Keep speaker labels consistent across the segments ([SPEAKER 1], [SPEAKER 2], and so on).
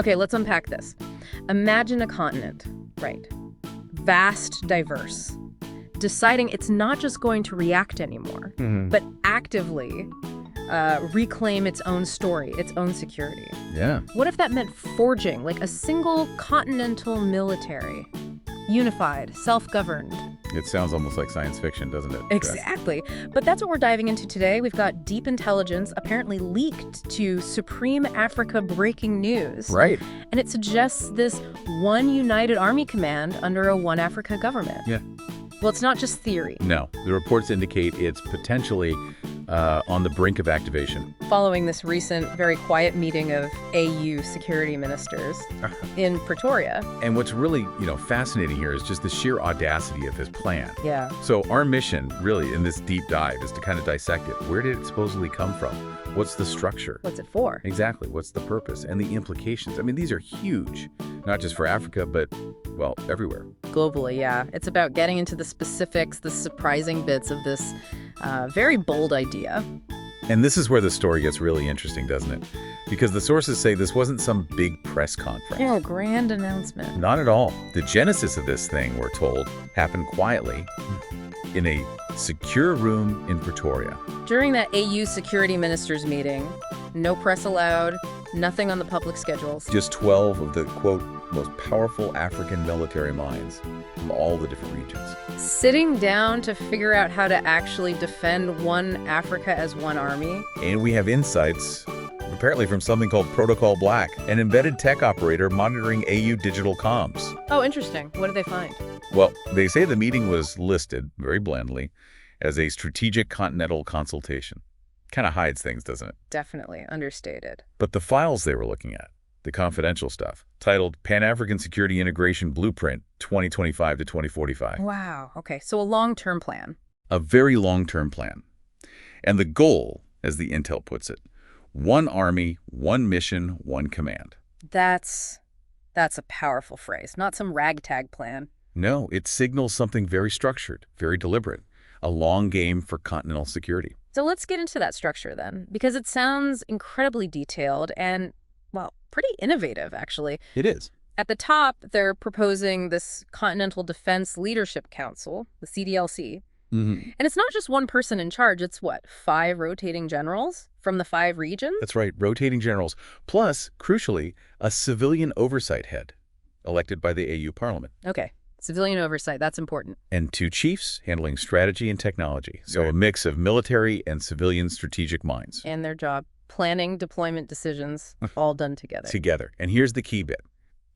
[SPEAKER 1] Okay, let's unpack this. Imagine a continent, right? Vast, diverse. Deciding it's not just going to react anymore, but actively reclaim its own story, its own security.
[SPEAKER 2] Yeah.
[SPEAKER 1] What if that meant forging, like a single continental military? Unified, self-governed.
[SPEAKER 2] It sounds almost like science fiction, doesn't it?
[SPEAKER 1] Exactly. But that's what we're diving into today. We've got deep intelligence apparently leaked to Supreme Africa breaking news.
[SPEAKER 2] Right.
[SPEAKER 1] And it suggests this one united army command under a one Africa government.
[SPEAKER 2] Yeah.
[SPEAKER 1] Well, it's not just theory.
[SPEAKER 2] No. The reports indicate it's potentially on the brink of activation.
[SPEAKER 1] Following this recent, very quiet meeting of AU security ministers in Pretoria.
[SPEAKER 2] And what's really, fascinating here is just the sheer audacity of his plan.
[SPEAKER 1] Yeah.
[SPEAKER 2] So our mission, really, in this deep dive is to kind of dissect it. Where did it supposedly come from? What's the structure?
[SPEAKER 1] What's it for?
[SPEAKER 2] Exactly. What's the purpose and the implications? I mean, these are huge, not just for Africa, but, well, everywhere.
[SPEAKER 1] Globally, yeah. It's about getting into the specifics, the surprising bits of this very bold idea.
[SPEAKER 2] And this is where the story gets really interesting, doesn't it? Because the sources say this wasn't some big press conference.
[SPEAKER 1] Oh, grand announcement.
[SPEAKER 2] Not at all. The genesis of this thing, we're told, happened quietly in a secure room in Pretoria.
[SPEAKER 1] During that AU security ministers meeting, no press allowed, nothing on the public schedules.
[SPEAKER 2] Just 12 of the, quote, most powerful African military minds from all the different regions.
[SPEAKER 1] Sitting down to figure out how to actually defend one Africa as one army.
[SPEAKER 2] And we have insights, apparently from something called Protocol Black, an embedded tech operator monitoring AU digital comms.
[SPEAKER 1] Oh, interesting. What did they find?
[SPEAKER 2] Well, they say the meeting was listed, very blandly, as a strategic continental consultation. Kind of hides things, doesn't it?
[SPEAKER 1] Definitely understated.
[SPEAKER 2] But the files they were looking at, the confidential stuff, titled Pan-African Security Integration Blueprint 2025 to 2045.
[SPEAKER 1] Wow. Okay, so a long-term plan.
[SPEAKER 2] A very long-term plan. And the goal, as the intel puts it, one army, one mission, one command.
[SPEAKER 1] That's a powerful phrase, not some ragtag plan.
[SPEAKER 2] No, it signals something very structured, very deliberate, a long game for continental security.
[SPEAKER 1] So let's get into that structure then, because it sounds incredibly detailed and, well, pretty innovative, actually.
[SPEAKER 2] It is.
[SPEAKER 1] At the top, they're proposing this Continental Defense Leadership Council, the CDLC. And it's not just one person in charge. It's, 5 rotating generals from the 5 regions?
[SPEAKER 2] That's right, rotating generals. Plus, crucially, a civilian oversight head elected by the AU Parliament.
[SPEAKER 1] Okay, civilian oversight, that's important.
[SPEAKER 2] And 2 chiefs handling strategy and technology. So a mix of military and civilian strategic minds.
[SPEAKER 1] And their job, planning, deployment decisions, all done together.
[SPEAKER 2] Together. And here's the key bit.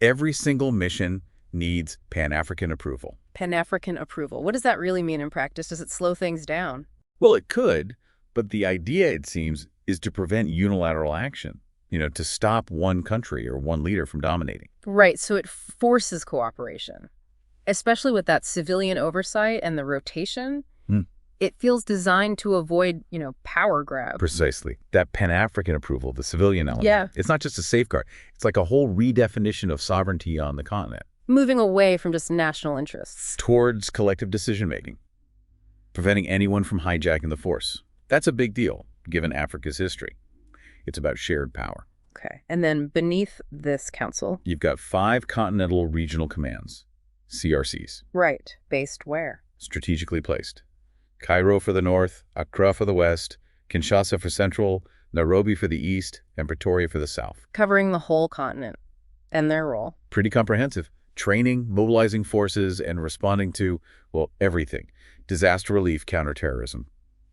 [SPEAKER 2] Every single mission needs Pan-African approval.
[SPEAKER 1] Pan-African approval. What does that really mean in practice? Does it slow things down?
[SPEAKER 2] Well, it could, but the idea, it seems, is to prevent unilateral action, to stop one country or one leader from dominating.
[SPEAKER 1] Right, so it forces cooperation, especially with that civilian oversight and the rotation. It feels designed to avoid, power grab.
[SPEAKER 2] Precisely. That Pan-African approval, the civilian element.
[SPEAKER 1] Yeah.
[SPEAKER 2] It's not just a safeguard. It's like a whole redefinition of sovereignty on the continent.
[SPEAKER 1] Moving away from just national interests.
[SPEAKER 2] Towards collective decision-making. Preventing anyone from hijacking the force. That's a big deal, given Africa's history. It's about shared power.
[SPEAKER 1] Okay. And then beneath this council?
[SPEAKER 2] You've got 5 continental regional commands, CRCs.
[SPEAKER 1] Right. Based where?
[SPEAKER 2] Strategically placed. Cairo for the north, Accra for the west, Kinshasa for central, Nairobi for the east, and Pretoria for the south.
[SPEAKER 1] Covering the whole continent and their role.
[SPEAKER 2] Pretty comprehensive. Training, mobilizing forces, and responding to, everything. Disaster relief, counterterrorism.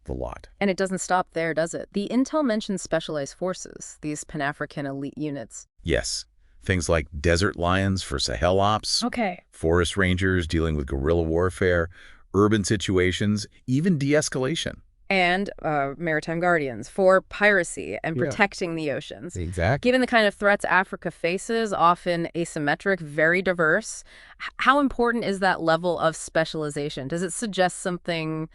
[SPEAKER 2] The lot.
[SPEAKER 1] And it doesn't stop there, does it? The intel mentions specialized forces, these Pan-African elite units.
[SPEAKER 2] Yes. Things like desert lions for Sahel ops.
[SPEAKER 1] Okay.
[SPEAKER 2] Forest rangers dealing with guerrilla warfare, urban situations, even de-escalation.
[SPEAKER 1] And maritime guardians for piracy and protecting the oceans.
[SPEAKER 2] Exactly.
[SPEAKER 1] Given the kind of threats Africa faces, often asymmetric, very diverse, how important is that level of specialization? Does it suggest something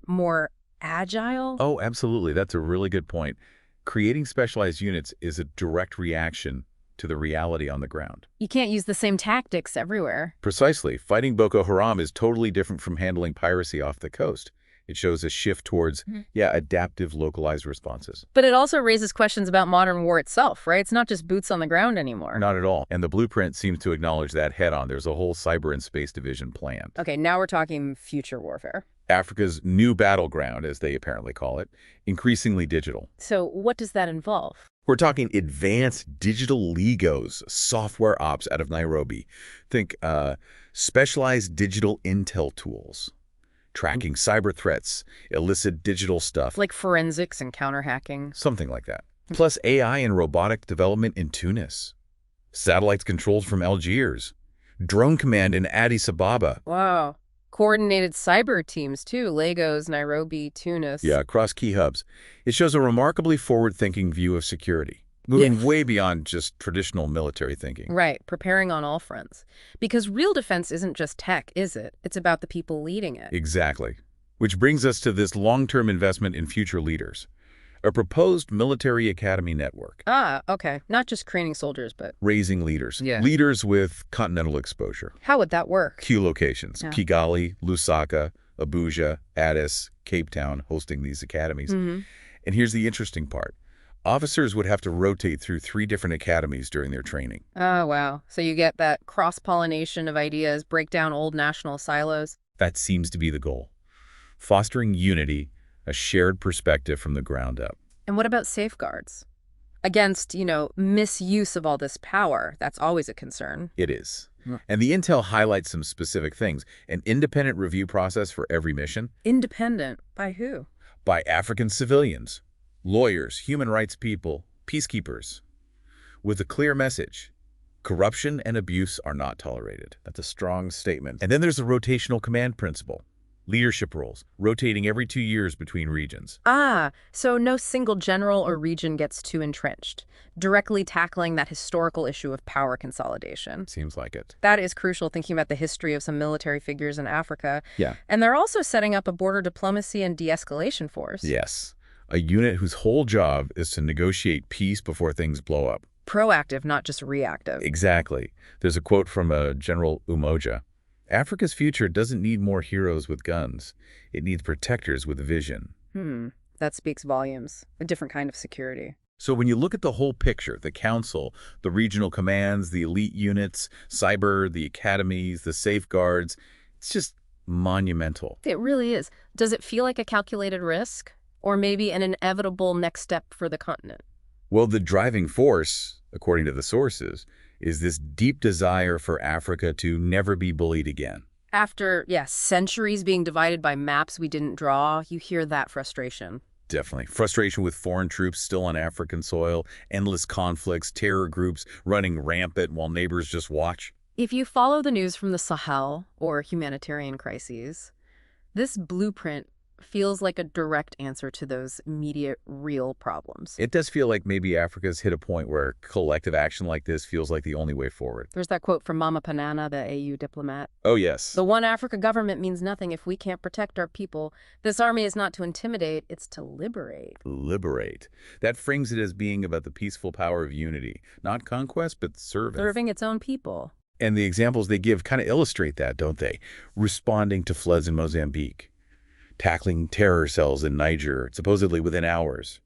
[SPEAKER 1] more agile?
[SPEAKER 2] Oh, absolutely. That's a really good point. Creating specialized units is a direct reaction to the reality on the ground.
[SPEAKER 1] You can't use the same tactics everywhere.
[SPEAKER 2] Precisely. Fighting Boko Haram is totally different from handling piracy off the coast. It shows a shift towards, adaptive, localized responses.
[SPEAKER 1] But it also raises questions about modern war itself, right? It's not just boots on the ground anymore.
[SPEAKER 2] Not at all. And the blueprint seems to acknowledge that head-on. There's a whole cyber and space division planned.
[SPEAKER 1] Okay, now we're talking future warfare.
[SPEAKER 2] Africa's new battleground, as they apparently call it, increasingly digital.
[SPEAKER 1] So what does that involve?
[SPEAKER 2] We're talking advanced digital Legos, software ops out of Nairobi. Think specialized digital intel tools, tracking cyber threats, illicit digital stuff.
[SPEAKER 1] Like forensics and counter-hacking?
[SPEAKER 2] Something like that. Plus AI and robotic development in Tunis. Satellites controlled from Algiers. Drone command in Addis Ababa.
[SPEAKER 1] Wow. Coordinated cyber teams, too. Lagos, Nairobi, Tunis.
[SPEAKER 2] Yeah, across key hubs. It shows a remarkably forward-thinking view of security, moving way beyond just traditional military thinking.
[SPEAKER 1] Right, preparing on all fronts. Because real defense isn't just tech, is it? It's about the people leading it.
[SPEAKER 2] Exactly. Which brings us to this long-term investment in future leaders. A proposed military academy network.
[SPEAKER 1] Ah, okay. Not just training soldiers, but
[SPEAKER 2] raising leaders.
[SPEAKER 1] Yeah.
[SPEAKER 2] Leaders with continental exposure.
[SPEAKER 1] How would that work?
[SPEAKER 2] Key locations.
[SPEAKER 1] Yeah.
[SPEAKER 2] Kigali, Lusaka, Abuja, Addis, Cape Town hosting these academies. And here's the interesting part. Officers would have to rotate through 3 different academies during their training.
[SPEAKER 1] Oh, wow. So you get that cross-pollination of ideas, break down old national silos.
[SPEAKER 2] That seems to be the goal. Fostering unity, a shared perspective from the ground up.
[SPEAKER 1] And what about safeguards? Against, misuse of all this power. That's always a concern.
[SPEAKER 2] It is. And the intel highlights some specific things. An independent review process for every mission.
[SPEAKER 1] Independent? By who?
[SPEAKER 2] By African civilians, lawyers, human rights people, peacekeepers. With a clear message. Corruption and abuse are not tolerated. That's a strong statement. And then there's the rotational command principle. Leadership roles, rotating every 2 years between regions.
[SPEAKER 1] Ah, so no single general or region gets too entrenched, directly tackling that historical issue of power consolidation.
[SPEAKER 2] Seems like it.
[SPEAKER 1] That is crucial, thinking about the history of some military figures in Africa.
[SPEAKER 2] Yeah.
[SPEAKER 1] And they're also setting up a border diplomacy and de-escalation force.
[SPEAKER 2] Yes. A unit whose whole job is to negotiate peace before things blow up.
[SPEAKER 1] Proactive, not just reactive.
[SPEAKER 2] Exactly. There's a quote from General Umoja. Africa's future doesn't need more heroes with guns. It needs protectors with vision.
[SPEAKER 1] That speaks volumes. A different kind of security.
[SPEAKER 2] So when you look at the whole picture, the council, the regional commands, the elite units, cyber, the academies, the safeguards, it's just monumental.
[SPEAKER 1] It really is. Does it feel like a calculated risk? Or maybe an inevitable next step for the continent?
[SPEAKER 2] Well, the driving force, according to the sources, is this deep desire for Africa to never be bullied again.
[SPEAKER 1] After, centuries being divided by maps we didn't draw, you hear that frustration.
[SPEAKER 2] Definitely. Frustration with foreign troops still on African soil, endless conflicts, terror groups running rampant while neighbors just watch.
[SPEAKER 1] If you follow the news from the Sahel or humanitarian crises, this blueprint feels like a direct answer to those immediate, real problems.
[SPEAKER 2] It does feel like maybe Africa's hit a point where collective action like this feels like the only way forward.
[SPEAKER 1] There's that quote from Mama Panana, the AU diplomat.
[SPEAKER 2] Oh, yes.
[SPEAKER 1] The one Africa government means nothing if we can't protect our people. This army is not to intimidate, it's to liberate.
[SPEAKER 2] Liberate. That frames it as being about the peaceful power of unity. Not conquest, but service.
[SPEAKER 1] Serving its own people.
[SPEAKER 2] And the examples they give kind of illustrate that, don't they? Responding to floods in Mozambique. Tackling terror cells in Niger, supposedly within hours,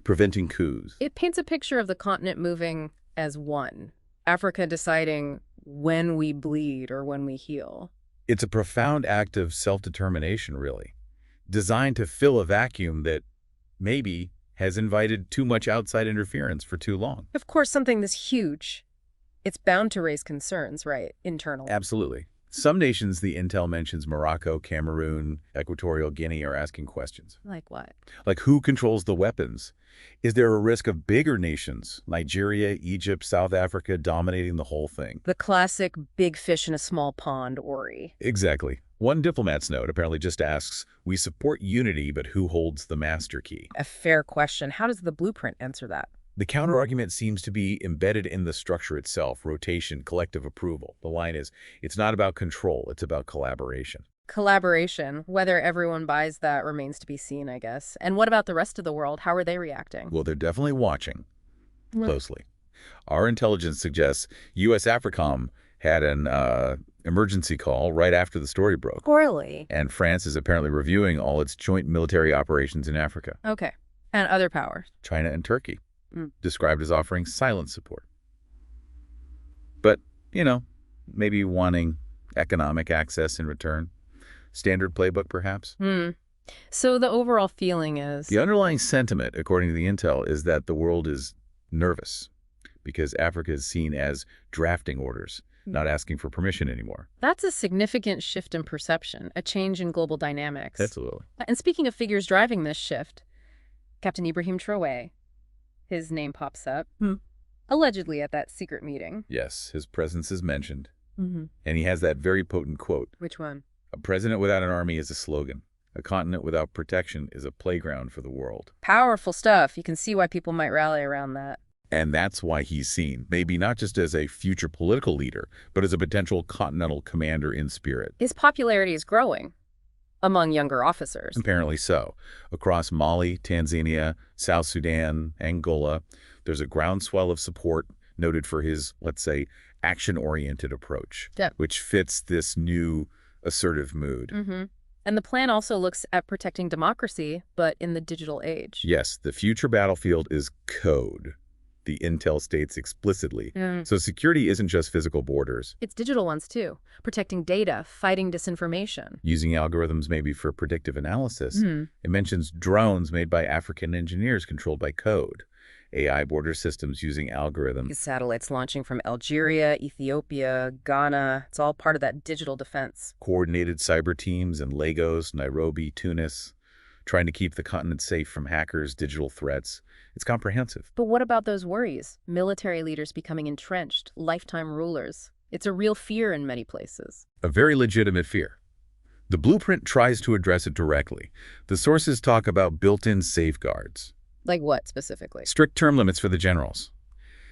[SPEAKER 2] preventing coups.
[SPEAKER 1] It paints a picture of the continent moving as one. Africa deciding when we bleed or when we heal.
[SPEAKER 2] It's a profound act of self-determination, really, designed to fill a vacuum that maybe has invited too much outside interference for too long.
[SPEAKER 1] Of course, something this huge, it's bound to raise concerns, right, internally.
[SPEAKER 2] Absolutely. Some nations the intel mentions, Morocco, Cameroon, Equatorial Guinea, are asking questions.
[SPEAKER 1] Like what?
[SPEAKER 2] Like who controls the weapons? Is there a risk of bigger nations, Nigeria, Egypt, South Africa, dominating the whole thing?
[SPEAKER 1] The classic big fish in a small pond worry.
[SPEAKER 2] Exactly. One diplomat's note apparently just asks, we support unity, but who holds the master key?
[SPEAKER 1] A fair question. How does the blueprint answer that?
[SPEAKER 2] The counterargument seems to be embedded in the structure itself, rotation, collective approval. The line is, it's not about control, it's about collaboration.
[SPEAKER 1] Collaboration. Whether everyone buys that remains to be seen, I guess. And what about the rest of the world? How are they reacting?
[SPEAKER 2] Well, they're definitely watching closely. Our intelligence suggests U.S. AFRICOM had an emergency call right after the story broke.
[SPEAKER 1] Poorly.
[SPEAKER 2] And France is apparently reviewing all its joint military operations in Africa.
[SPEAKER 1] Okay. And other powers.
[SPEAKER 2] China and Turkey,
[SPEAKER 1] Mm.
[SPEAKER 2] described as offering silent support. But, maybe wanting economic access in return. Standard playbook, perhaps?
[SPEAKER 1] So the overall feeling is...
[SPEAKER 2] The underlying sentiment, according to the intel, is that the world is nervous because Africa is seen as drafting orders, not asking for permission anymore.
[SPEAKER 1] That's a significant shift in perception, a change in global dynamics.
[SPEAKER 2] Absolutely.
[SPEAKER 1] And speaking of figures driving this shift, Captain Ibrahim Traoré, his name pops up, allegedly at that secret meeting.
[SPEAKER 2] Yes, his presence is mentioned. And he has that very potent quote.
[SPEAKER 1] Which one?
[SPEAKER 2] A president without an army is a slogan. A continent without protection is a playground for the world.
[SPEAKER 1] Powerful stuff. You can see why people might rally around that.
[SPEAKER 2] And that's why he's seen, maybe not just as a future political leader, but as a potential continental commander in spirit.
[SPEAKER 1] His popularity is growing among younger officers.
[SPEAKER 2] Apparently so. Across Mali, Tanzania, South Sudan, Angola, there's a groundswell of support noted for his, let's say, action-oriented approach, which fits this new assertive mood.
[SPEAKER 1] And the plan also looks at protecting democracy, but in the digital age.
[SPEAKER 2] Yes, the future battlefield is code, the intel states explicitly. So security isn't just physical borders.
[SPEAKER 1] It's digital ones, too. Protecting data, fighting disinformation.
[SPEAKER 2] Using algorithms maybe for predictive analysis. It mentions drones made by African engineers controlled by code. AI border systems using algorithms.
[SPEAKER 1] Satellites launching from Algeria, Ethiopia, Ghana. It's all part of that digital defense.
[SPEAKER 2] Coordinated cyber teams in Lagos, Nairobi, Tunis, trying to keep the continent safe from hackers, digital threats. It's comprehensive.
[SPEAKER 1] But what about those worries? Military leaders becoming entrenched, lifetime rulers. It's a real fear in many places.
[SPEAKER 2] A very legitimate fear. The blueprint tries to address it directly. The sources talk about built-in safeguards.
[SPEAKER 1] Like what, specifically?
[SPEAKER 2] Strict term limits for the generals.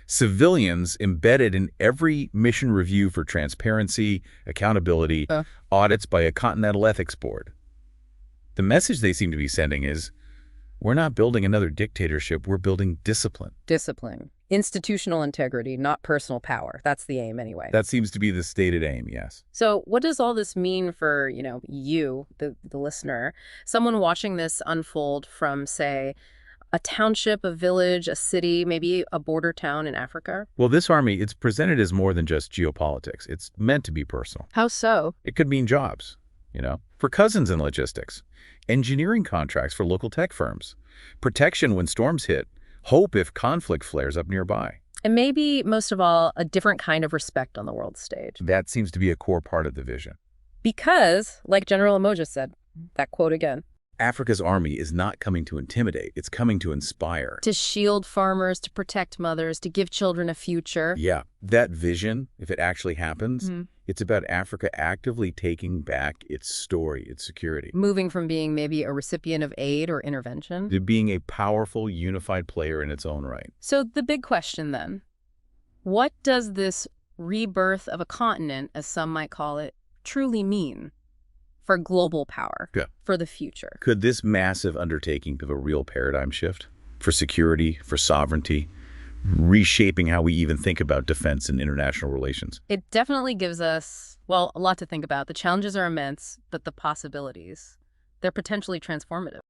[SPEAKER 2] Civilians embedded in every mission review for transparency, accountability, audits by a Continental Ethics Board. The message they seem to be sending is, we're not building another dictatorship, we're building discipline.
[SPEAKER 1] Discipline. Institutional integrity, not personal power. That's the aim anyway.
[SPEAKER 2] That seems to be the stated aim, yes.
[SPEAKER 1] So what does all this mean for, you, the listener, someone watching this unfold from, say, a township, a village, a city, maybe a border town in Africa?
[SPEAKER 2] Well, this army, it's presented as more than just geopolitics. It's meant to be personal.
[SPEAKER 1] How so?
[SPEAKER 2] It could mean jobs, for cousins in logistics, engineering contracts for local tech firms, protection when storms hit, hope if conflict flares up nearby.
[SPEAKER 1] And maybe, most of all, a different kind of respect on the world stage.
[SPEAKER 2] That seems to be a core part of the vision.
[SPEAKER 1] Because, like General Umoja said, that quote again,
[SPEAKER 2] Africa's army is not coming to intimidate, it's coming to inspire.
[SPEAKER 1] to shield farmers, to protect mothers, to give children a future.
[SPEAKER 2] Yeah, that vision, if it actually happens, it's about Africa actively taking back its story, its security.
[SPEAKER 1] Moving from being maybe a recipient of aid or intervention.
[SPEAKER 2] To being a powerful, unified player in its own right.
[SPEAKER 1] So the big question then, what does this rebirth of a continent, as some might call it, truly mean for global power, for the future?
[SPEAKER 2] Could this massive undertaking be a real paradigm shift for security, for sovereignty, reshaping how we even think about defense and international relations?
[SPEAKER 1] It definitely gives us, well, a lot to think about. The challenges are immense, but the possibilities, they're potentially transformative.